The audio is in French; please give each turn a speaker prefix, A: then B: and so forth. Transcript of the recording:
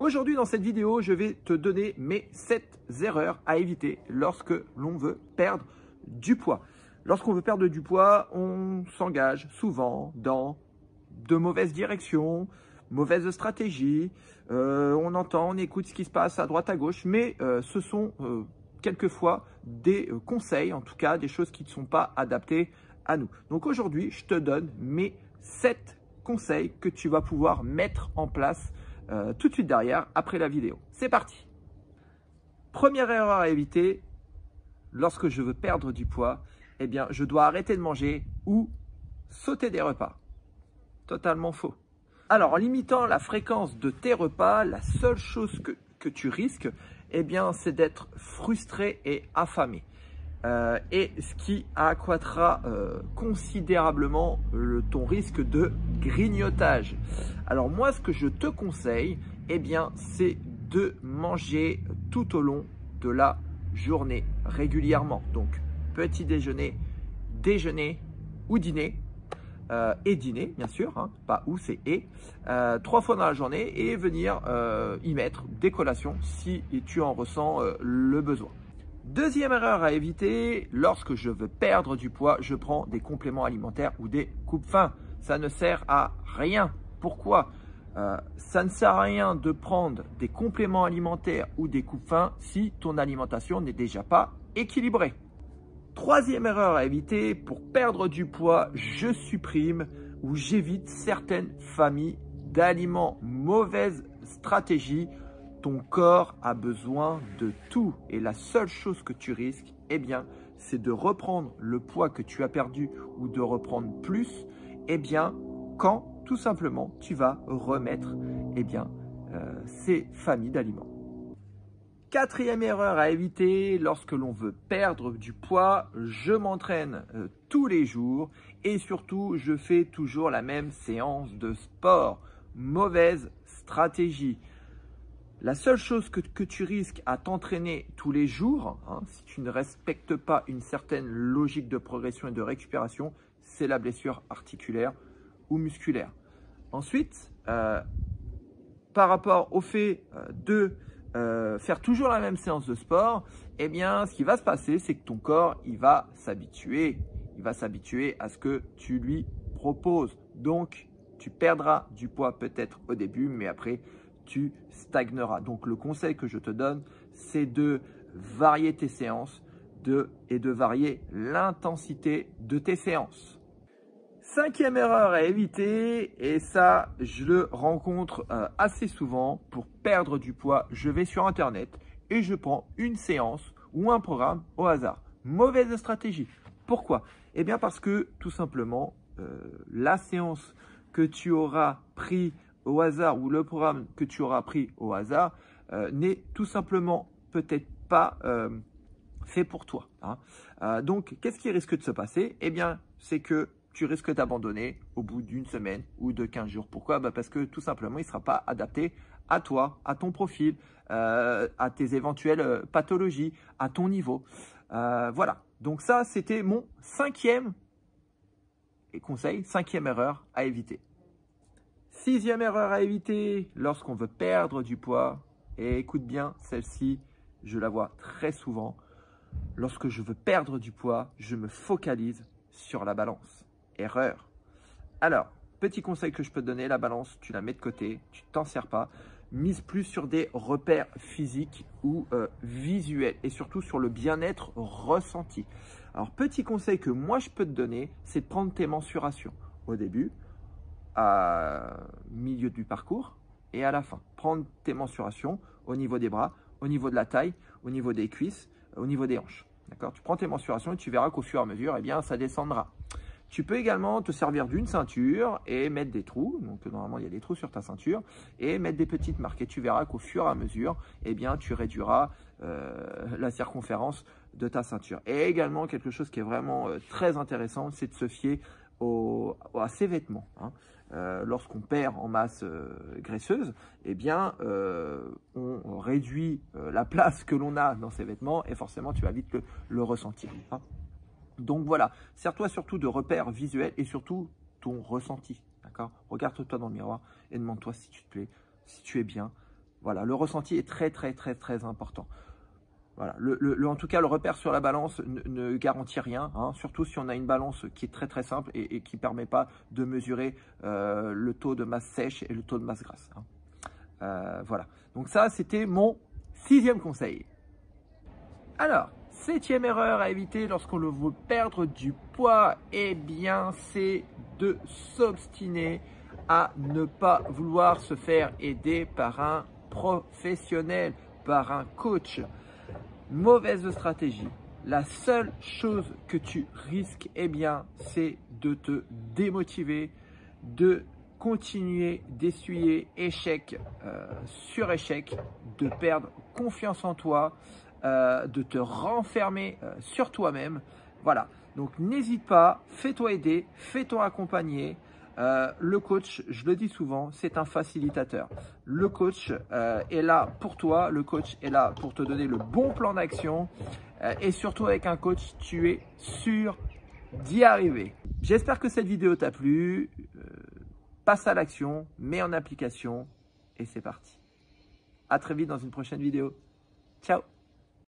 A: Aujourd'hui, dans cette vidéo, je vais te donner mes 7 erreurs à éviter lorsque l'on veut perdre du poids. Lorsqu'on veut perdre du poids, on s'engage souvent dans de mauvaises directions, mauvaises stratégies. On entend, on écoute ce qui se passe à droite, à gauche, mais ce sont quelquefois des conseils, en tout cas des choses qui ne sont pas adaptées à nous. Donc aujourd'hui, je te donne mes 7 conseils que tu vas pouvoir mettre en place tout de suite derrière, après la vidéo. C'est parti. Première erreur à éviter, lorsque je veux perdre du poids, eh bien, je dois arrêter de manger ou sauter des repas. Totalement faux. Alors, en limitant la fréquence de tes repas, la seule chose que tu risques, eh bien, c'est d'être frustré et affamé. Et ce qui accroîtra considérablement ton risque de grignotage. Alors moi, ce que je te conseille, eh bien, c'est de manger tout au long de la journée régulièrement. Donc, petit déjeuner, déjeuner ou dîner. Et dîner, bien sûr, hein, pas ou, c'est et, 3 fois dans la journée et venir y mettre des collations si tu en ressens le besoin. Deuxième erreur à éviter, lorsque je veux perdre du poids, je prends des compléments alimentaires ou des coupes-faim. Ça ne sert à rien. Pourquoi? Ça ne sert à rien de prendre des compléments alimentaires ou des coupes-faim si ton alimentation n'est déjà pas équilibrée. Troisième erreur à éviter, pour perdre du poids, je supprime ou j'évite certaines familles d'aliments. Mauvaise stratégie. Ton corps a besoin de tout et la seule chose que tu risques, eh bien, c'est de reprendre le poids que tu as perdu ou de reprendre plus, eh bien, quand tout simplement tu vas remettre, eh bien, ces familles d'aliments. Quatrième erreur à éviter, lorsque l'on veut perdre du poids, je m'entraîne tous les jours et surtout, je fais toujours la même séance de sport. Mauvaise stratégie. La seule chose que tu risques à t'entraîner tous les jours, hein, si tu ne respectes pas une certaine logique de progression et de récupération, c'est la blessure articulaire ou musculaire. Ensuite, par rapport au fait de faire toujours la même séance de sport, eh bien, ce qui va se passer, c'est que ton corps, il va s'habituer. Il va s'habituer à ce que tu lui proposes. Donc, tu perdras du poids peut-être au début, mais après, tu stagneras. Donc, le conseil que je te donne, c'est de varier tes séances et de varier l'intensité de tes séances. Cinquième erreur à éviter, et ça, je le rencontre assez souvent, pour perdre du poids, je vais sur Internet et je prends une séance ou un programme au hasard. Mauvaise stratégie. Pourquoi? Eh bien, parce que tout simplement, la séance que tu auras pris au hasard ou le programme que tu auras pris au hasard n'est tout simplement peut-être pas fait pour toi. Hein. Donc, qu'est-ce qui risque de se passer? Eh bien, c'est que tu risques d'abandonner au bout d'une semaine ou de 15 jours. Pourquoi? Parce que tout simplement, il ne sera pas adapté à toi, à ton profil, à tes éventuelles pathologies, à ton niveau. Voilà. Donc ça, c'était mon cinquième conseil, cinquième erreur à éviter. Sixième erreur à éviter lorsqu'on veut perdre du poids. Et écoute bien, celle-ci, je la vois très souvent. Lorsque je veux perdre du poids, je me focalise sur la balance. Erreur. Alors, petit conseil que je peux te donner, la balance, tu la mets de côté, tu ne t'en sers pas. Mise plus sur des repères physiques ou visuels et surtout sur le bien-être ressenti. Alors, petit conseil que moi je peux te donner, c'est de prendre tes mensurations au début, à milieu du parcours et à la fin. Prendre tes mensurations au niveau des bras, au niveau de la taille, au niveau des cuisses, au niveau des hanches. D'accord? Tu prends tes mensurations et tu verras qu'au fur et à mesure, eh bien, ça descendra. Tu peux également te servir d'une ceinture et mettre des trous. Donc, normalement, il y a des trous sur ta ceinture et mettre des petites marques. Et tu verras qu'au fur et à mesure, eh bien, tu réduiras la circonférence de ta ceinture. Et également, quelque chose qui est vraiment très intéressant, c'est de se fier à ses vêtements. Hein. Lorsqu'on perd en masse graisseuse, eh bien, on réduit la place que l'on a dans ses vêtements et forcément, tu vas vite le ressentir. Hein. Donc voilà, sers-toi surtout de repères visuels et surtout ton ressenti. D'accord? Regarde-toi dans le miroir et demande-toi si tu te plais, si tu es bien, Voilà, le ressenti est très, très, très, très important. Voilà, en tout cas, le repère sur la balance ne garantit rien, hein, surtout si on a une balance qui est très, très simple et qui ne permet pas de mesurer le taux de masse sèche et le taux de masse grasse. Hein. Voilà, donc ça, c'était mon 6e conseil. Alors, 7e erreur à éviter lorsqu'on veut perdre du poids, eh bien, c'est de s'obstiner à ne pas vouloir se faire aider par un professionnel, par un coach. Mauvaise stratégie. La seule chose que tu risques, eh bien, c'est de te démotiver, de continuer d'essuyer échec sur échec, de perdre confiance en toi, de te renfermer sur toi-même. Voilà, donc n'hésite pas, fais-toi aider, fais-toi accompagner. Le coach, je le dis souvent, c'est un facilitateur. Le coach est là pour toi, le coach est là pour te donner le bon plan d'action et surtout avec un coach, tu es sûr d'y arriver. J'espère que cette vidéo t'a plu. Passe à l'action, mets en application et c'est parti. À très vite dans une prochaine vidéo. Ciao!